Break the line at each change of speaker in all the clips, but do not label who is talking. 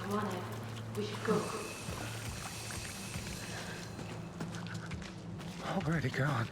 Come on, Ed. We should go.
Already gone.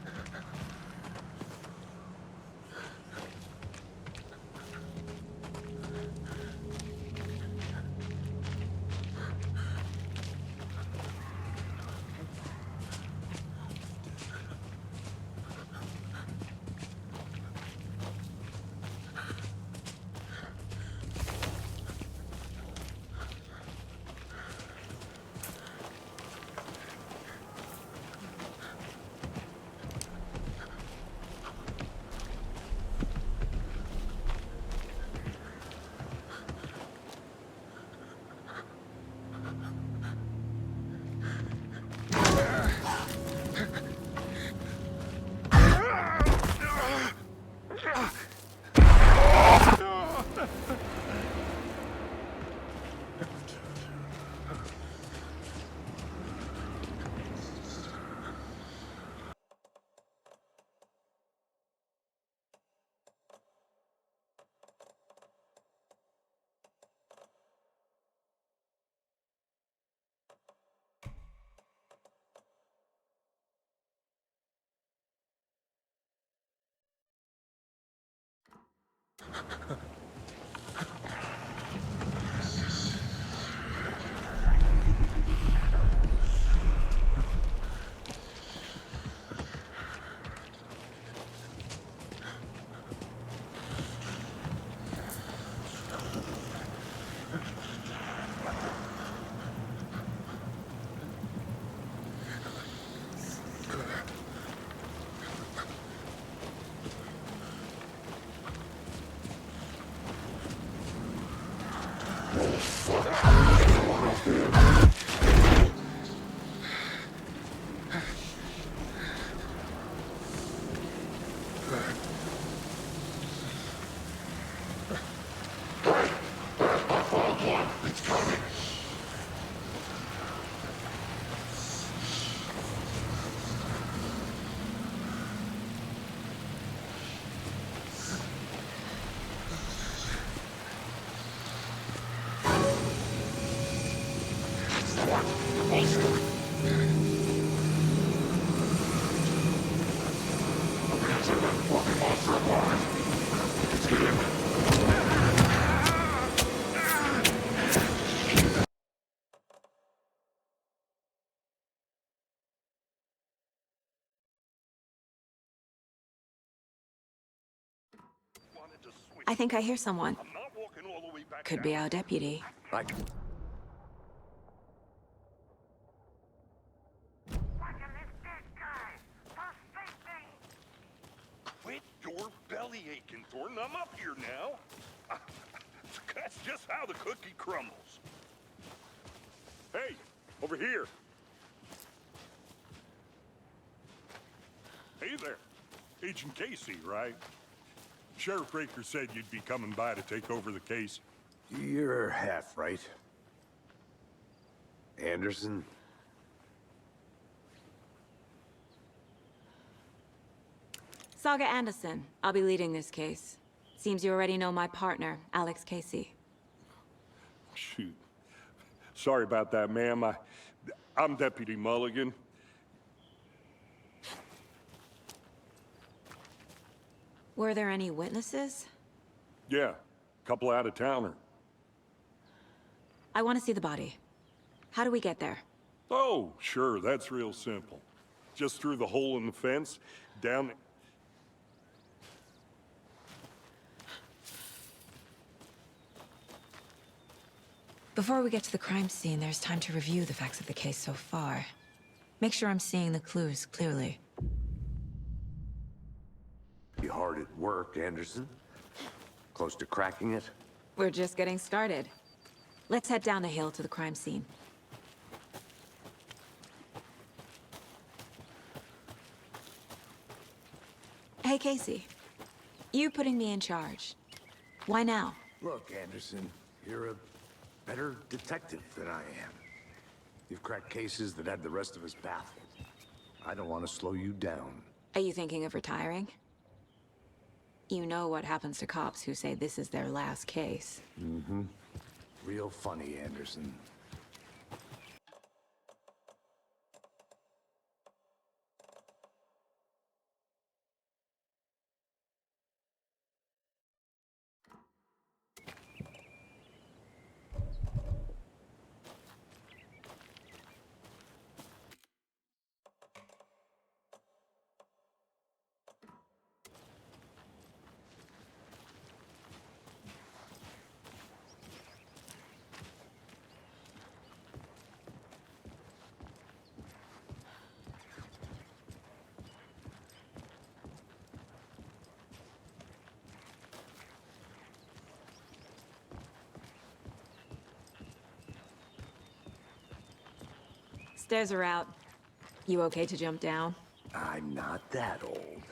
I think I hear someone. Could be our deputy.
Like,
Quit your belly aching, Thornton. I'm up here now. That's just how the cookie crumbles. Hey, over here. Hey there. Agent Casey, right? Sheriff Raker said you'd be coming by to take over the case.
You're half right. Anderson?
Saga Anderson. I'll be leading this case. Seems you already know my partner, Alex Casey.
Shoot. Sorry about that, ma'am. I'm Deputy Mulligan.
Were there any witnesses?
Yeah, couple out-of-towner.
I want to see the body. How do we get there?
Oh, sure, that's real simple. Just through the hole in the fence, down...
Before we get to the crime scene, there's time to review the facts of the case so far. Make sure I'm seeing the clues clearly.
You hard at work, Anderson? Close to cracking it?
We're just getting started. Let's head down the hill to the crime scene. Hey, Casey. You putting me in charge. Why now?
Look, Anderson, you're a better detective than I am. You've cracked cases that had the rest of us baffled. I don't want to slow you down.
Are you thinking of retiring? You know what happens to cops who say this is their last case.
Mm-hmm. Real funny, Anderson.
Stairs are out. You okay to jump down?
I'm not that old.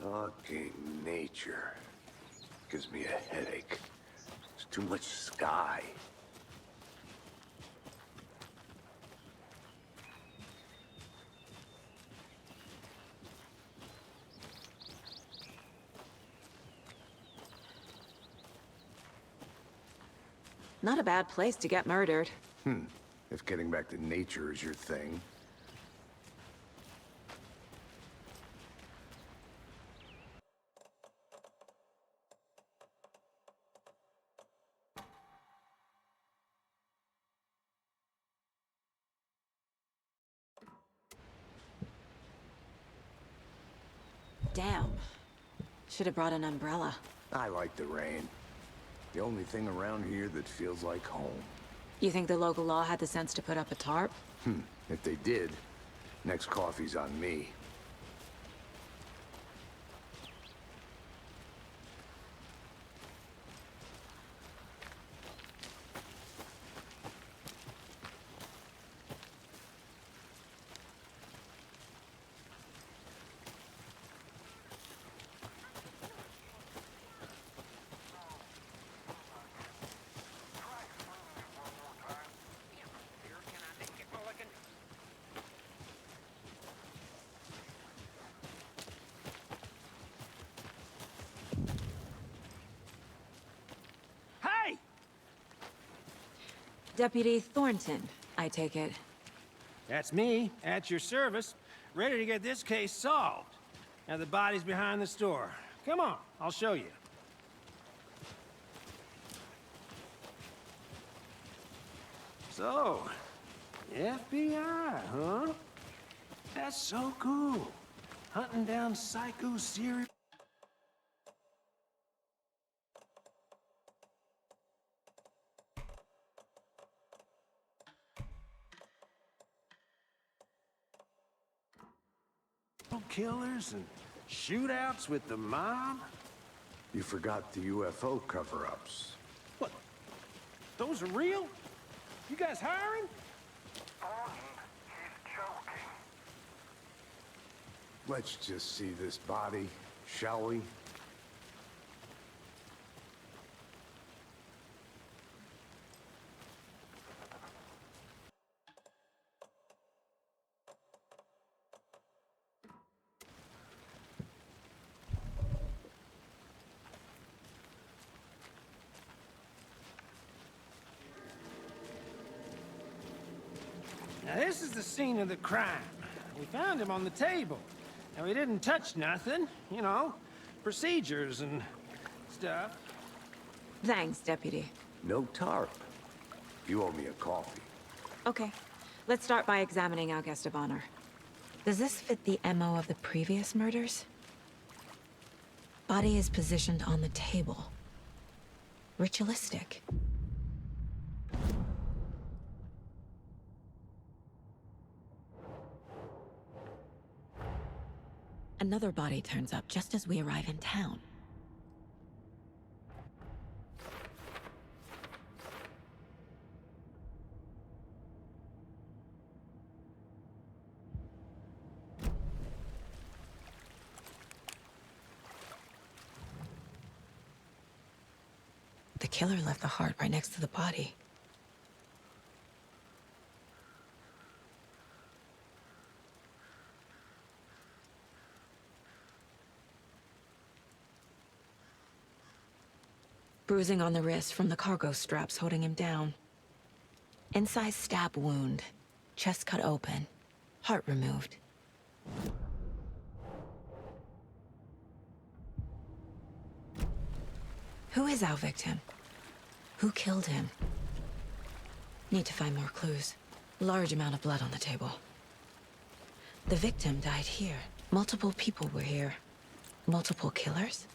Fucking nature. Gives me a headache. There's too much sky.
Not a bad place to get murdered.
If getting back to nature is your thing.
Damn. Should have brought an umbrella.
I like the rain. The only thing around here that feels like home.
You think the local law had the sense to put up a tarp?
If they did, next coffee's on me.
Hey!
Deputy Thornton, I take it.
That's me, at your service, ready to get this case solved. Now the body's behind the store. Come on, I'll show you. So, FBI, huh? That's so cool. Hunting down psycho serial... killers and shootouts with the mob?
You forgot the UFO cover-ups.
What? Those are real? You guys hiring?
Let's just see this body, shall we?
Now this is the scene of the crime. We found him on the table. Now he didn't touch nothing, you know, procedures and stuff.
Thanks, Deputy.
No tarp. You owe me a coffee.
Okay, let's start by examining our guest of honor. Does this fit the MO of the previous murders? Body is positioned on the table. Ritualistic. Another body turns up just as we arrive in town. killer left the heart right next to the body. Bruising on the wrist from the cargo straps holding him down. Inside stab wound. Chest cut open. Heart removed. Who is our victim? Who killed him? Need to find more clues. Large amount of blood on the table. The victim died here. Multiple people were here. Multiple killers?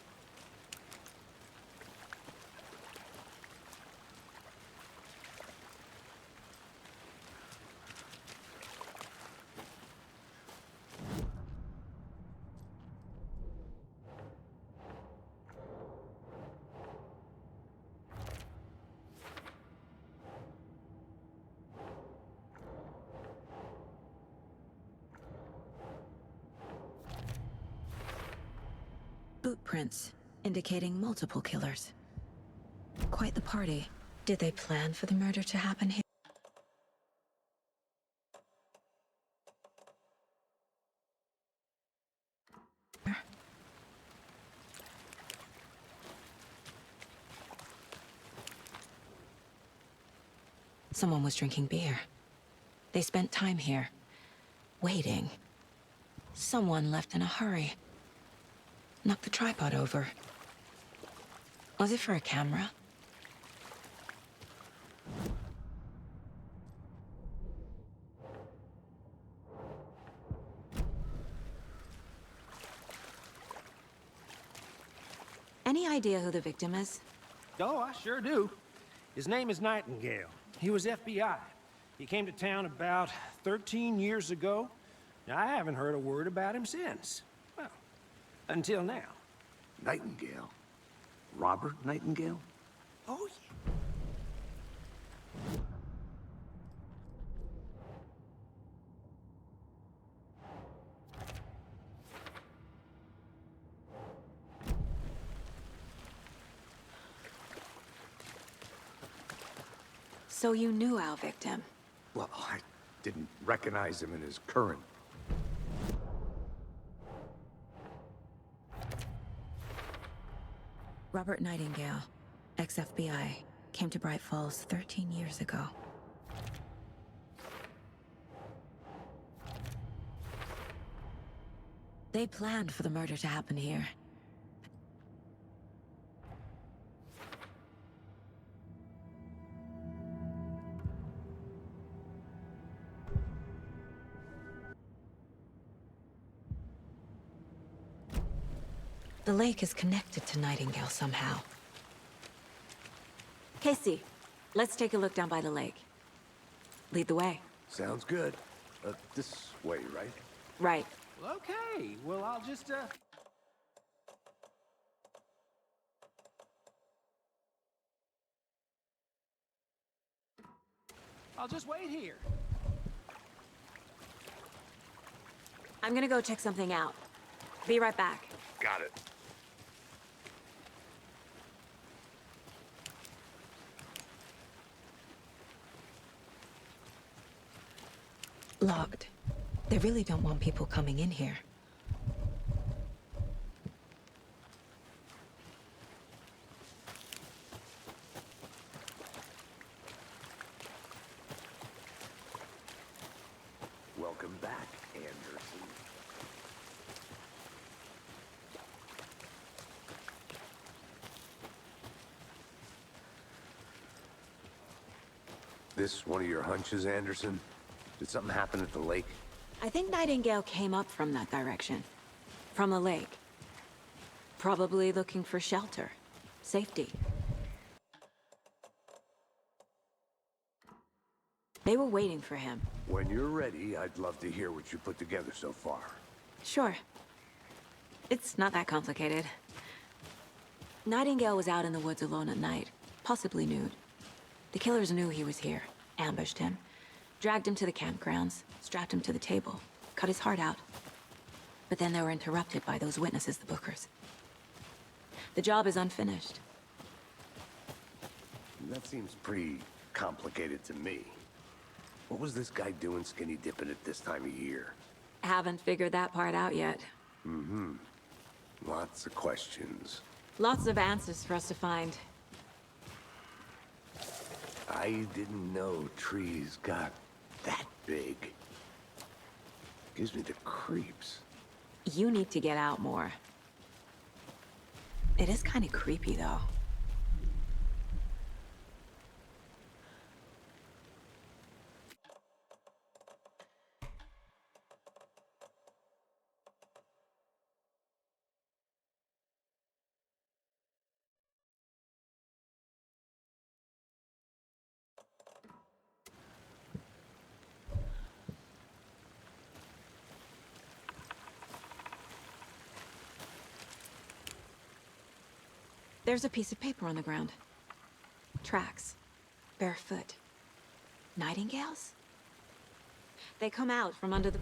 Boot prints, indicating multiple killers. Quite the party. Did they plan for the murder to happen here? Someone was drinking beer. They spent time here, waiting. Someone left in a hurry. Knocked the tripod over. Was it for a camera? Any idea who the victim is?
Oh, I sure do. His name is Nightingale. He was FBI. He came to town about 13 years ago. Now, I haven't heard a word about him since. Well, until now.
Nightingale? Robert Nightingale?
Oh, yeah.
So you knew our victim?
Well, I didn't recognize him in his current.
Robert Nightingale, ex-FBI, came to Bright Falls 13 years ago. They planned for the murder to happen here. The lake is connected to Nightingale somehow. Casey, let's take a look down by the lake. Lead the way.
Sounds good. This way, right?
Right.
Well, okay. Well, I'll just, wait here.
I'm gonna go check something out. Be right back.
Got it.
Locked. They really don't want people coming in here.
Welcome back, Anderson. This one of your hunches, Anderson? Did something happen at the lake?
I think Nightingale came up from that direction. From the lake. Probably looking for shelter. Safety. They were waiting for him.
When you're ready, I'd love to hear what you put together so far.
Sure. It's not that complicated. Nightingale was out in the woods alone at night, possibly nude. The killers knew he was here, ambushed him, dragged him to the campgrounds, strapped him to the table, cut his heart out. But then they were interrupted by those witnesses, the Bookers. The job is unfinished.
That seems pretty complicated to me. What was this guy doing skinny dipping at this time of year?
Haven't figured that part out yet.
Lots of questions.
Lots of answers for us to find.
I didn't know trees got that big. Gives me the creeps.
You need to get out more. It is kind of creepy, though. There's a piece of paper on the ground. Tracks. Barefoot. Nightingales? They come out from under the...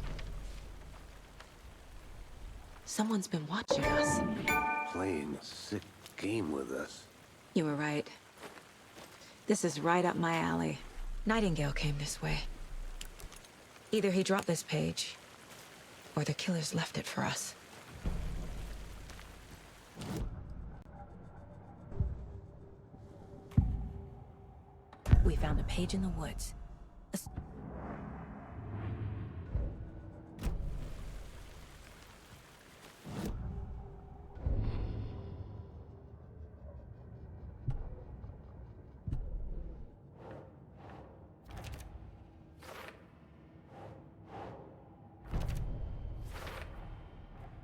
Someone's been watching us.
Playing a sick game with us.
You were right. This is right up my alley. Nightingale came this way. Either he dropped this page, or the killers left it for us. We found a page in the woods.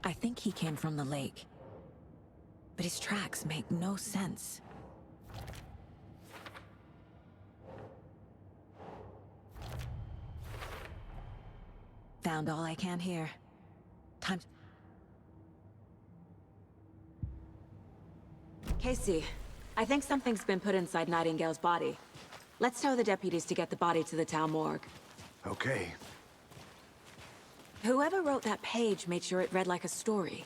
I think he came from the lake. But his tracks make no sense. Found all I can here. Time to... Casey, I think something's been put inside Nightingale's body. Let's tell the deputies to get the body to the town morgue.
Okay.
Whoever wrote that page made sure it read like a story.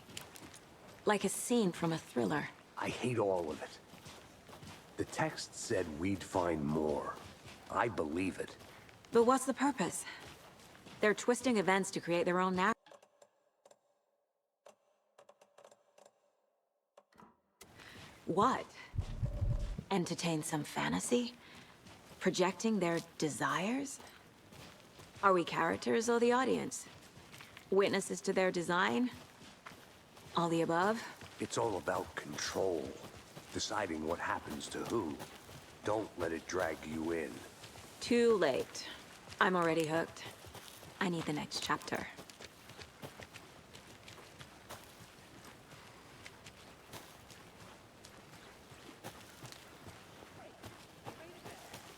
Like a scene from a thriller.
I hate all of it. The text said we'd find more. I believe it.
But what's the purpose? They're twisting events to create their own narrative. What? Entertain some fantasy? Projecting their desires? Are we characters or the audience? Witnesses to their design? All the above?
It's all about control. Deciding what happens to who. Don't let it drag you in.
Too late. I'm already hooked. I need the next chapter.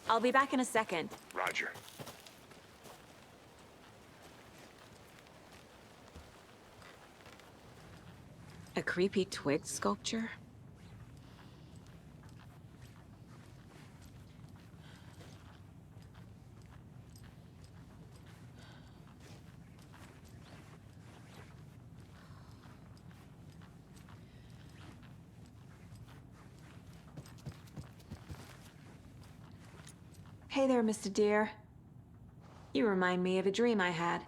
I'll be back in a second.
Roger.
A creepy twig sculpture? Hey there, Mr. Deer. You remind me of a dream I had.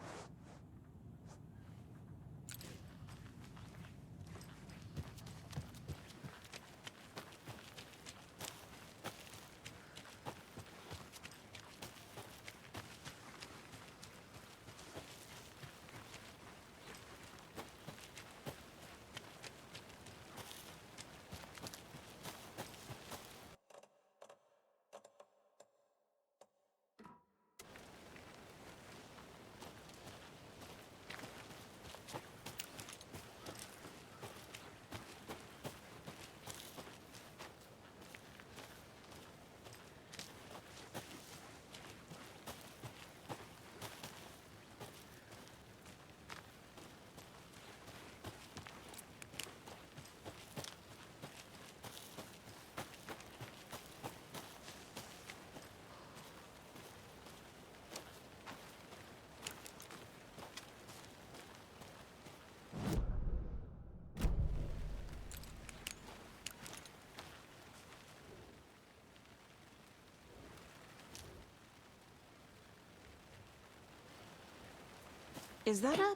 Is that a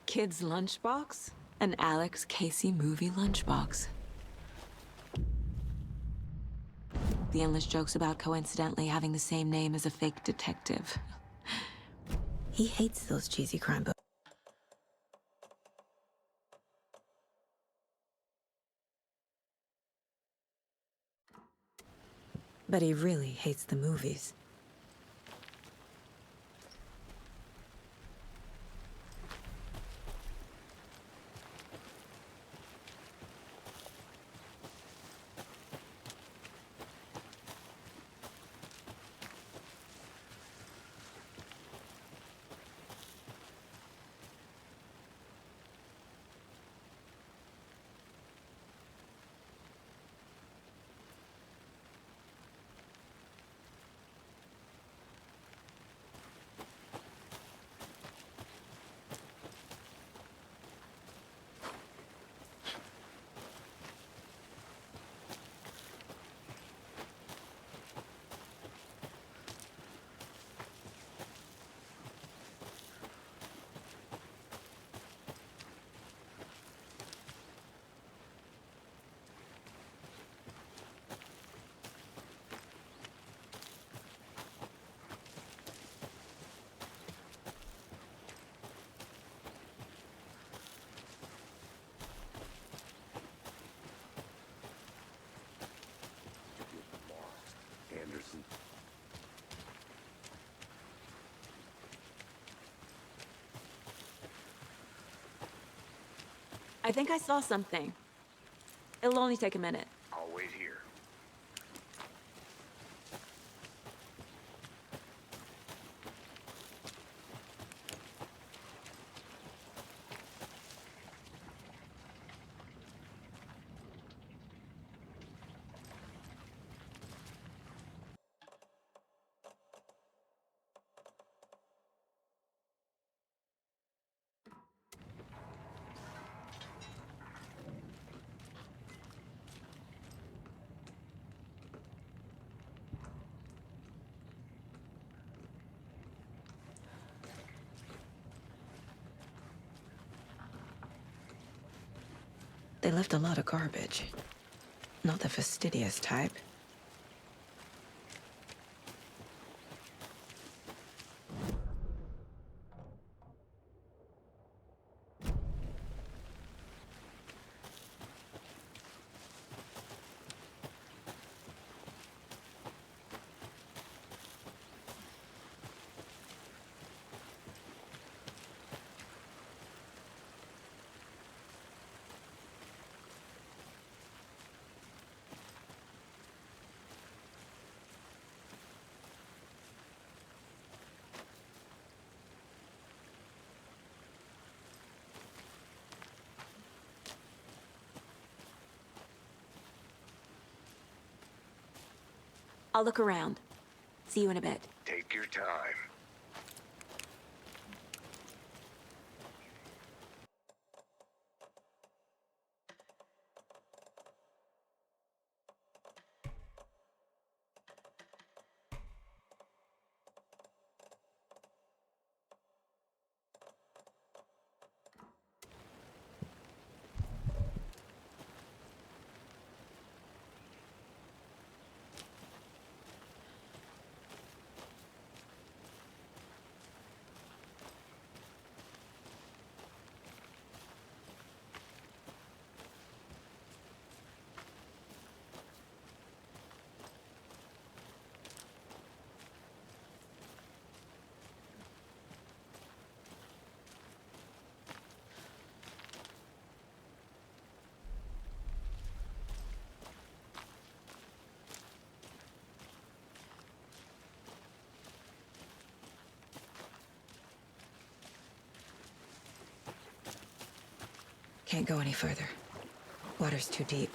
kid's lunchbox? An Alex Casey movie lunchbox. The endless jokes about coincidentally having the same name as a fake detective. He hates those cheesy crime books. But he really hates the movies.
Anderson.
I think I saw something. It'll only take a minute.
I'll wait here.
They left a lot of garbage. Not the fastidious type. I'll look around. See you in a bit.
Take your time.
Can't go any further. Water's too deep.